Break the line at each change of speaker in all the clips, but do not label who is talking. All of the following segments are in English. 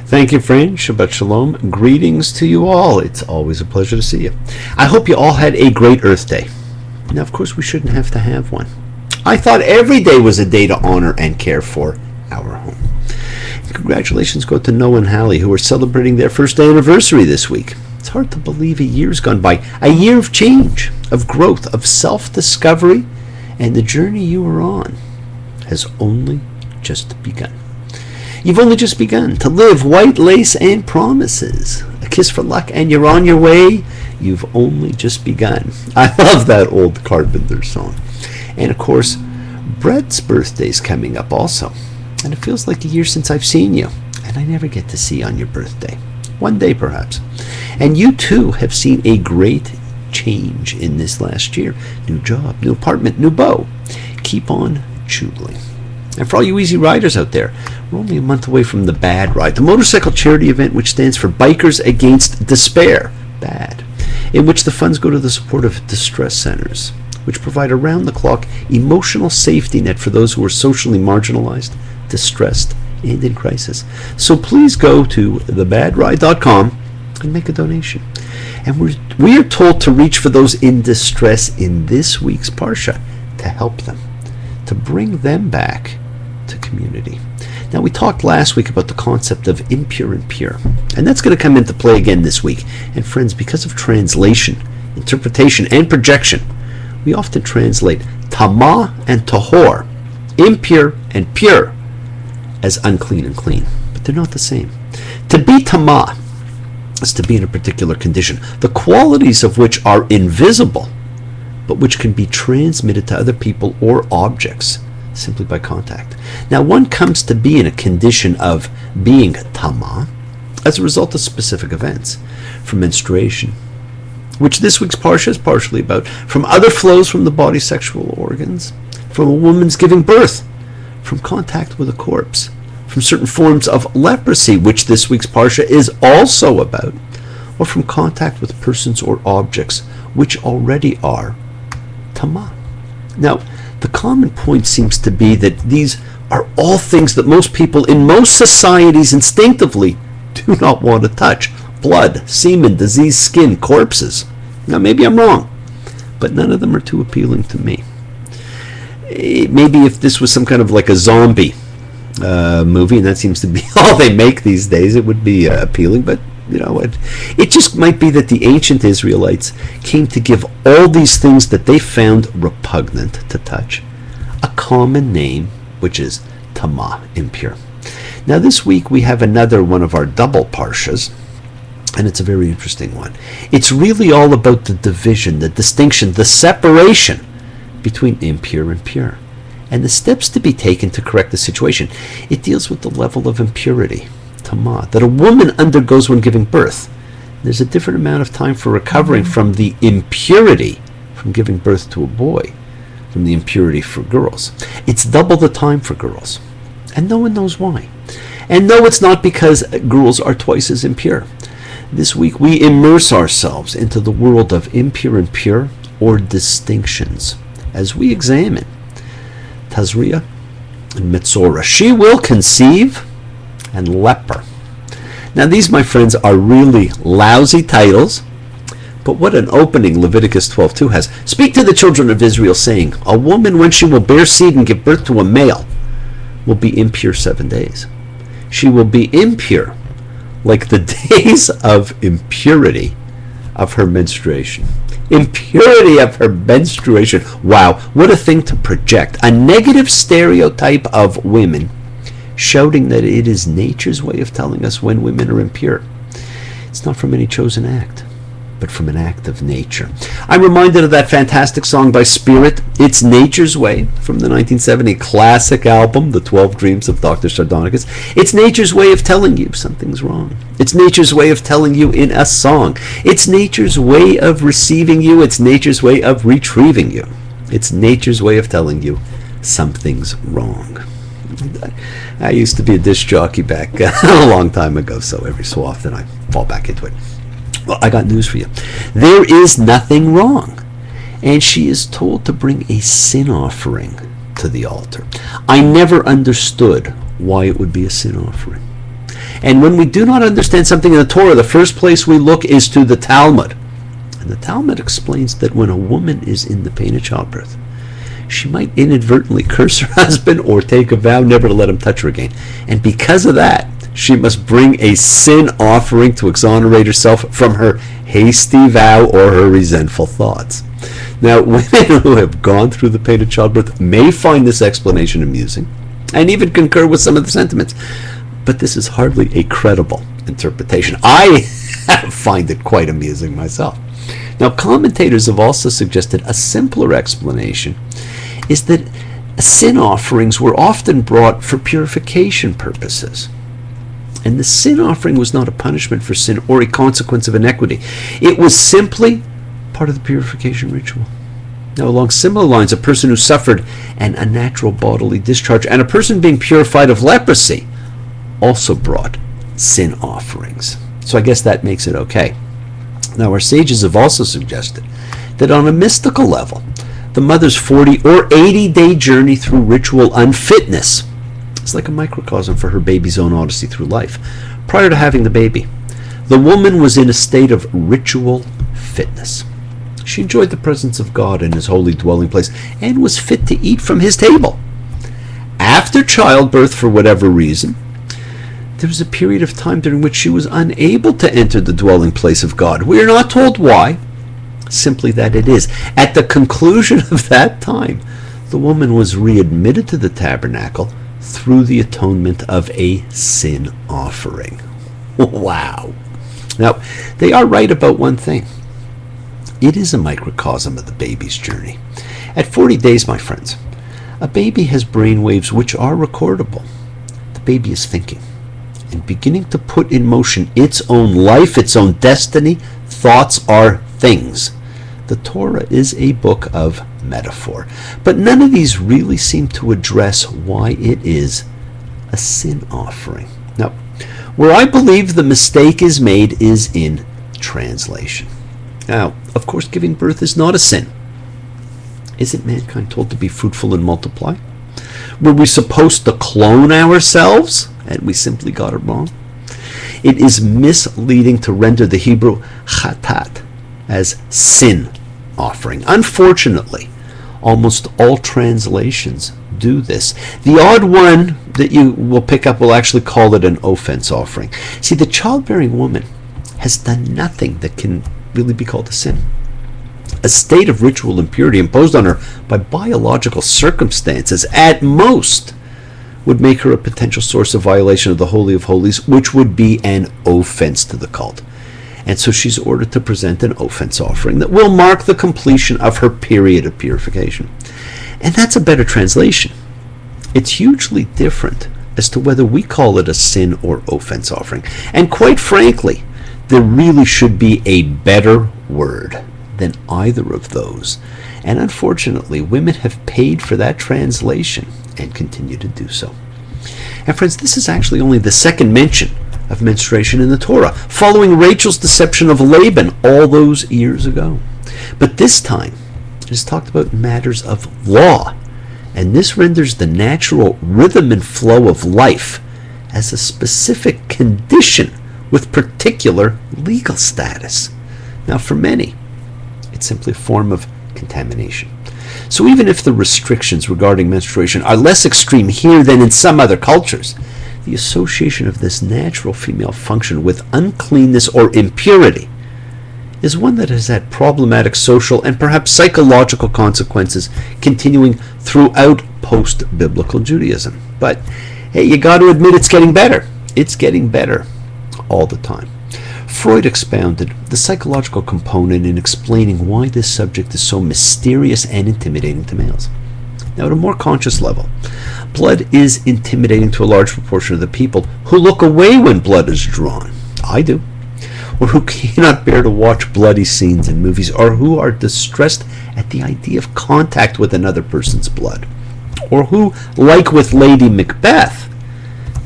Thank you, friend. Shabbat Shalom. Greetings to you all. It's always a pleasure to see you. I hope you all had a great Earth Day. Now, of course, we shouldn't have to have one. I thought every day was a day to honor and care for our home. Congratulations go to Noah and Hallie, who are celebrating their first anniversary this week. It's hard to believe a year's gone by. A year of change, of growth, of self-discovery, and the journey you are on has only just begun. You've only just begun to live white lace and promises. A kiss for luck and you're on your way. You've only just begun. I love that old Carpenter song. And of course, Brett's birthday's coming up also. And it feels like a year since I've seen you. And I never get to see you on your birthday. One day perhaps. And you too have seen a great change in this last year. New job, new apartment, new beau. Keep on choodling. And for all you easy riders out there, we're only a month away from the BAD Ride, the motorcycle charity event which stands for Bikers Against Despair, BAD, in which the funds go to the support of distress centers, which provide around-the-clock emotional safety net for those who are socially marginalized, distressed, and in crisis. So please go to thebadride.com and make a donation. And we are told to reach for those in distress in this week's Parsha to help them, to bring them back to community. Now, we talked last week about the concept of impure and pure, and that's going to come into play again this week. And friends, because of translation, interpretation, and projection, we often translate tamah and tahor, impure and pure, as unclean and clean, but they're not the same. To be tamah is to be in a particular condition, the qualities of which are invisible, but which can be transmitted to other people or objects simply by contact. Now, one comes to be in a condition of being tamah as a result of specific events, from menstruation, which this week's parsha is partially about, from other flows from the body's sexual organs, from a woman's giving birth, from contact with a corpse, from certain forms of leprosy, which this week's parsha is also about, or from contact with persons or objects, which already are tamah. Now, the common point seems to be that these are all things that most people in most societies instinctively do not want to touch. Blood, semen, diseased skin, corpses. Now, maybe I'm wrong, but none of them are too appealing to me. Maybe if this was some kind of like a zombie movie, and that seems to be all they make these days, it would be appealing, but you know what? It just might be that the ancient Israelites came to give all these things that they found repugnant to touch a common name, which is tamah, impure. Now this week we have another one of our double parshas, and it's a very interesting one. It's really all about the division, the distinction, the separation between impure and pure, and the steps to be taken to correct the situation. It deals with the level of impurity, tamah, that a woman undergoes when giving birth. There's a different amount of time for recovering from the impurity from giving birth to a boy, from the impurity for girls. It's double the time for girls, and no one knows why. And no, it's not because girls are twice as impure. This week we immerse ourselves into the world of impure and pure, or distinctions, as we examine Tazria and Metzora. She will conceive and leper. Now these, my friends, are really lousy titles, but what an opening Leviticus 12:2 has. Speak to the children of Israel, saying, a woman, when she will bear seed and give birth to a male, will be impure 7 days. She will be impure like the days of impurity of her menstruation. Impurity of her menstruation. Wow, what a thing to project. A negative stereotype of women, shouting that it is nature's way of telling us when women are impure. It's not from any chosen act, but from an act of nature. I'm reminded of that fantastic song by Spirit, It's Nature's Way, from the 1970 classic album, The 12 Dreams of Dr. Sardonicus. It's nature's way of telling you something's wrong. It's nature's way of telling you in a song. It's nature's way of receiving you. It's nature's way of retrieving you. It's nature's way of telling you something's wrong. I used to be a disc jockey back a long time ago, so every so often I fall back into it. Well, I got news for you. There is nothing wrong. And she is told to bring a sin offering to the altar. I never understood why it would be a sin offering. And when we do not understand something in the Torah, the first place we look is to the Talmud. And the Talmud explains that when a woman is in the pain of childbirth, she might inadvertently curse her husband or take a vow never to let him touch her again. And because of that, she must bring a sin offering to exonerate herself from her hasty vow or her resentful thoughts. Now, women who have gone through the pain of childbirth may find this explanation amusing and even concur with some of the sentiments, but this is hardly a credible interpretation. I find it quite amusing myself. Now, commentators have also suggested a simpler explanation is that sin offerings were often brought for purification purposes. And the sin offering was not a punishment for sin or a consequence of iniquity. It was simply part of the purification ritual. Now, along similar lines, a person who suffered an unnatural bodily discharge and a person being purified of leprosy also brought sin offerings. So I guess that makes it okay. Now, our sages have also suggested that on a mystical level, the mother's 40 or 80-day journey through ritual unfitness is like a microcosm for her baby's own odyssey through life. Prior to having the baby, the woman was in a state of ritual fitness. She enjoyed the presence of God in his holy dwelling place and was fit to eat from his table. After childbirth, for whatever reason, there was a period of time during which she was unable to enter the dwelling place of God. We are not told why, simply that it is. At the conclusion of that time, the woman was readmitted to the tabernacle through the atonement of a sin offering. Wow. Now, they are right about one thing. It is a microcosm of the baby's journey. At 40 days, my friends, a baby has brain waves which are recordable. The baby is thinking and beginning to put in motion its own life, its own destiny. Thoughts are things. The Torah is a book of metaphor. But none of these really seem to address why it is a sin offering. Now, where I believe the mistake is made is in translation. Now, of course, giving birth is not a sin. Isn't mankind told to be fruitful and multiply? Were we supposed to clone ourselves? And we simply got it wrong. It is misleading to render the Hebrew chatat as sin offering. Unfortunately, almost all translations do this. The odd one that you will pick up will actually call it an offense offering. See, the childbearing woman has done nothing that can really be called a sin. A state of ritual impurity imposed on her by biological circumstances at most would make her a potential source of violation of the Holy of Holies, which would be an offense to the cult. And so she's ordered to present an offense offering that will mark the completion of her period of purification. And that's a better translation. It's hugely different as to whether we call it a sin or offense offering. And quite frankly, there really should be a better word than either of those. And unfortunately, women have paid for that translation and continue to do so. And friends, this is actually only the second mention of menstruation in the Torah, following Rachel's deception of Laban all those years ago. But this time, it is talked about matters of law, and this renders the natural rhythm and flow of life as a specific condition with particular legal status. Now, for many, it's simply a form of contamination. So even if the restrictions regarding menstruation are less extreme here than in some other cultures, the association of this natural female function with uncleanness or impurity is one that has had problematic social and perhaps psychological consequences continuing throughout post-biblical Judaism. But hey, you got to admit it's getting better. It's getting better all the time. Freud expounded the psychological component in explaining why this subject is so mysterious and intimidating to males. Now, at a more conscious level, blood is intimidating to a large proportion of the people who look away when blood is drawn. I do. Or who cannot bear to watch bloody scenes in movies, or who are distressed at the idea of contact with another person's blood. Or who, like with Lady Macbeth,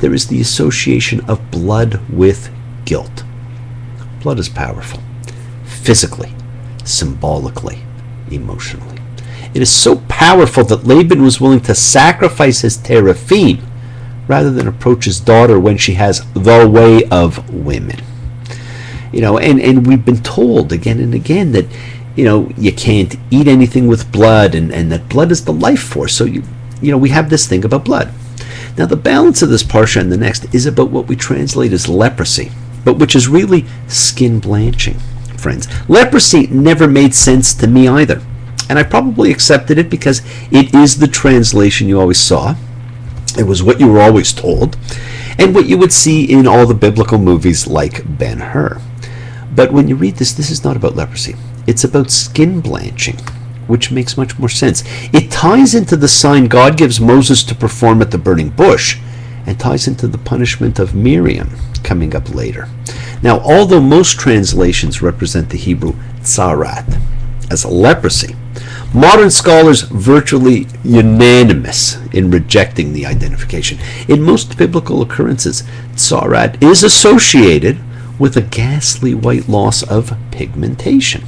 there is the association of blood with guilt. Blood is powerful, physically, symbolically, emotionally. It is so powerful that Laban was willing to sacrifice his teraphim rather than approach his daughter when she has the way of women. And we've been told again and again that, you can't eat anything with blood, and that blood is the life force. So, we have this thing about blood. Now, the balance of this parsha and the next is about what we translate as leprosy, but which is really skin blanching, friends. Leprosy never made sense to me either, and I probably accepted it because it is the translation you always saw. It was what you were always told, and what you would see in all the biblical movies like Ben-Hur. But when you read this is not about leprosy. It's about skin blanching, which makes much more sense. It ties into the sign God gives Moses to perform at the burning bush, and ties into the punishment of Miriam coming up later. Now, although most translations represent the Hebrew tzarat as a leprosy, modern scholars virtually unanimous in rejecting the identification. In most biblical occurrences, tzarat is associated with a ghastly white loss of pigmentation,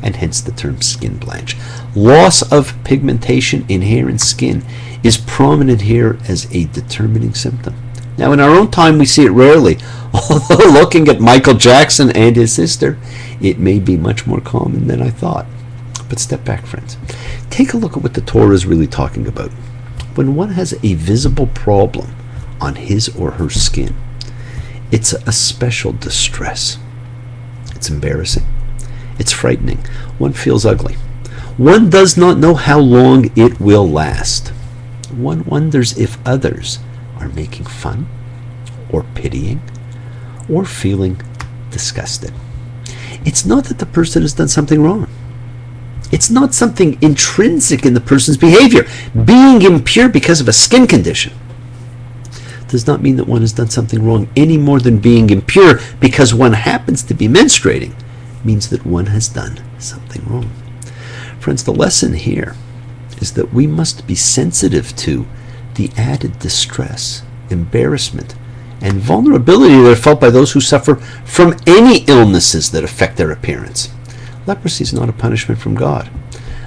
and hence the term skin blanch. Loss of pigmentation in hair and skin is prominent here as a determining symptom. Now, in our own time, we see it rarely, although looking at Michael Jackson and his sister, it may be much more common than I thought. But step back, friends. Take a look at what the Torah is really talking about. When one has a visible problem on his or her skin, it's a special distress. It's embarrassing. It's frightening. One feels ugly. One does not know how long it will last. One wonders if others are making fun, or pitying, or feeling disgusted. It's not that the person has done something wrong. It's not something intrinsic in the person's behavior. Being impure because of a skin condition does not mean that one has done something wrong any more than being impure because one happens to be menstruating means that one has done something wrong. Friends, the lesson here is that we must be sensitive to the added distress, embarrassment, and vulnerability that are felt by those who suffer from any illnesses that affect their appearance. Leprosy is not a punishment from God.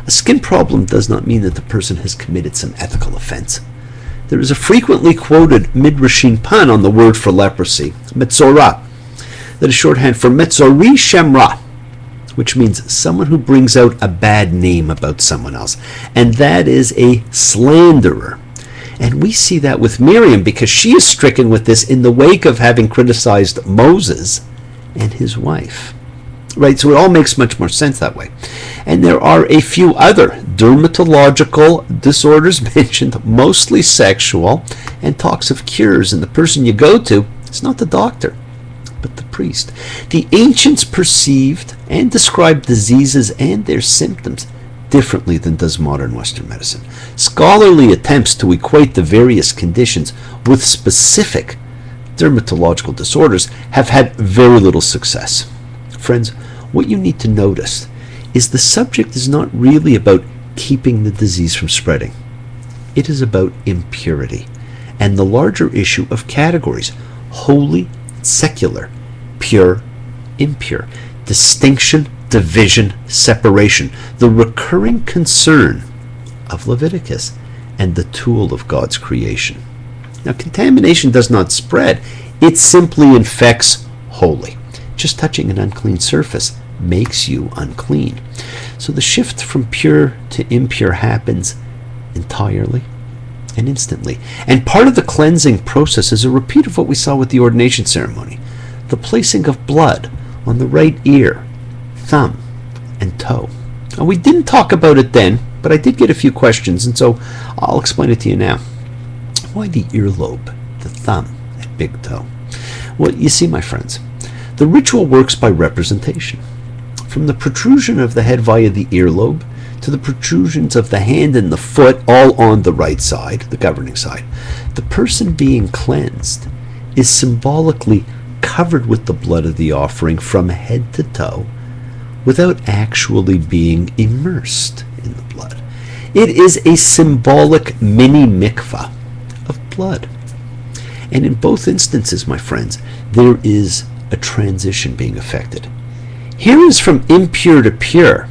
A skin problem does not mean that the person has committed some ethical offense. There is a frequently quoted midrashin pun on the word for leprosy, metzorah, that is shorthand for metzori shemra, which means someone who brings out a bad name about someone else, and that is a slanderer. And we see that with Miriam because she is stricken with this in the wake of having criticized Moses and his wife. Right, so it all makes much more sense that way. And there are a few other dermatological disorders mentioned, mostly sexual, and talks of cures. And the person you go to is not the doctor, but the priest. The ancients perceived and described diseases and their symptoms differently than does modern Western medicine. Scholarly attempts to equate the various conditions with specific dermatological disorders have had very little success. Friends, what you need to notice is the subject is not really about keeping the disease from spreading. It is about impurity and the larger issue of categories: holy, secular, pure, impure, distinction, division, separation, the recurring concern of Leviticus and the tool of God's creation. Now, contamination does not spread, it simply infects wholly. Just touching an unclean surface makes you unclean. So the shift from pure to impure happens entirely and instantly. And part of the cleansing process is a repeat of what we saw with the ordination ceremony: the placing of blood on the right ear, thumb, and toe. Now, we didn't talk about it then, but I did get a few questions, and so I'll explain it to you now. Why the earlobe, the thumb, and big toe? Well, you see, my friends, the ritual works by representation. From the protrusion of the head via the earlobe to the protrusions of the hand and the foot, all on the right side, the governing side, the person being cleansed is symbolically covered with the blood of the offering from head to toe without actually being immersed in the blood. It is a symbolic mini mikvah of blood. And in both instances, my friends, there is a transition being effected. Here is from impure to pure.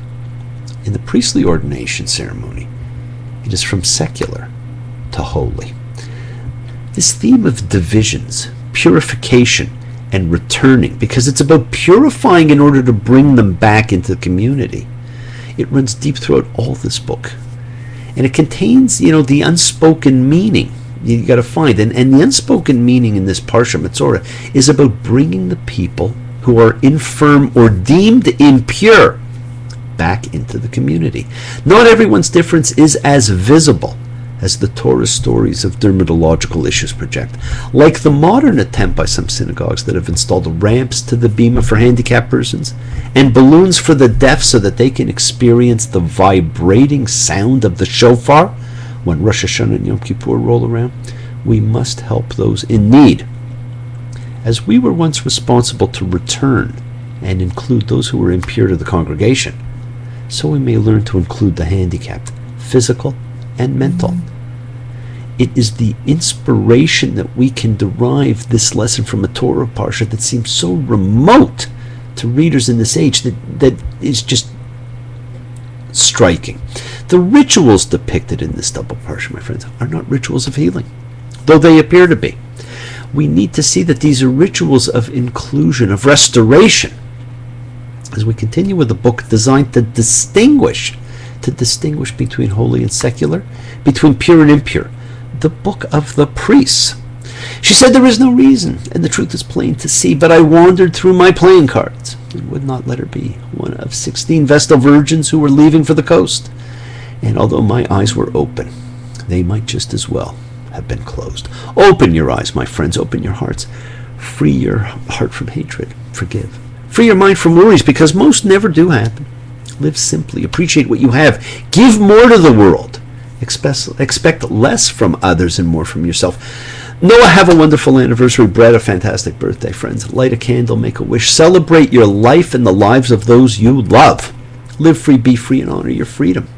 In the priestly ordination ceremony, it is from secular to holy. This theme of divisions, purification, and returning, because it's about purifying in order to bring them back into the community. It runs deep throughout all this book. And it contains, the unspoken meaning you got to find. And the unspoken meaning in this Parsha Metzora is about bringing the people who are infirm or deemed impure back into the community. Not everyone's difference is as visible as the Torah stories of dermatological issues project. Like the modern attempt by some synagogues that have installed ramps to the bima for handicapped persons and balloons for the deaf so that they can experience the vibrating sound of the shofar when Rosh Hashanah and Yom Kippur roll around, we must help those in need. As we were once responsible to return and include those who were impure to the congregation, so we may learn to include the handicapped, physical and mental. It is the inspiration that we can derive this lesson from a Torah Parsha that seems so remote to readers in this age that is just striking. The rituals depicted in this double Parsha, my friends, are not rituals of healing, though they appear to be. We need to see that these are rituals of inclusion, of restoration, as we continue with the book designed to distinguish between holy and secular, between pure and impure, the book of the priests. She said, there is no reason, and the truth is plain to see, but I wandered through my playing cards and would not let her be one of 16 Vestal virgins who were leaving for the coast. And although my eyes were open, they might just as well have been closed. Open your eyes, my friends, open your hearts. Free your heart from hatred, forgive. Free your mind from worries, because most never do happen. Live simply, appreciate what you have, give more to the world. Expect less from others and more from yourself. Noah, have a wonderful anniversary. Brett, a fantastic birthday, friends. Light a candle, make a wish. Celebrate your life and the lives of those you love. Live free, be free, and honor your freedom.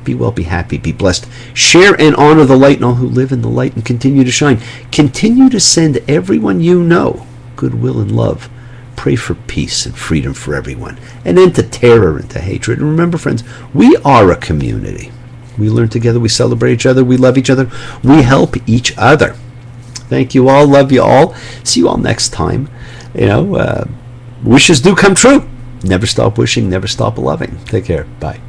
Be well, be happy, be blessed. Share and honor the light and all who live in the light, and continue to shine. Continue to send everyone you know goodwill and love. Pray for peace and freedom for everyone, and end to terror and to hatred. And remember, friends, we are a community. We learn together, we celebrate each other, we love each other, we help each other. Thank you all, love you all. See you all next time. Wishes do come true. Never stop wishing, never stop loving. Take care. Bye.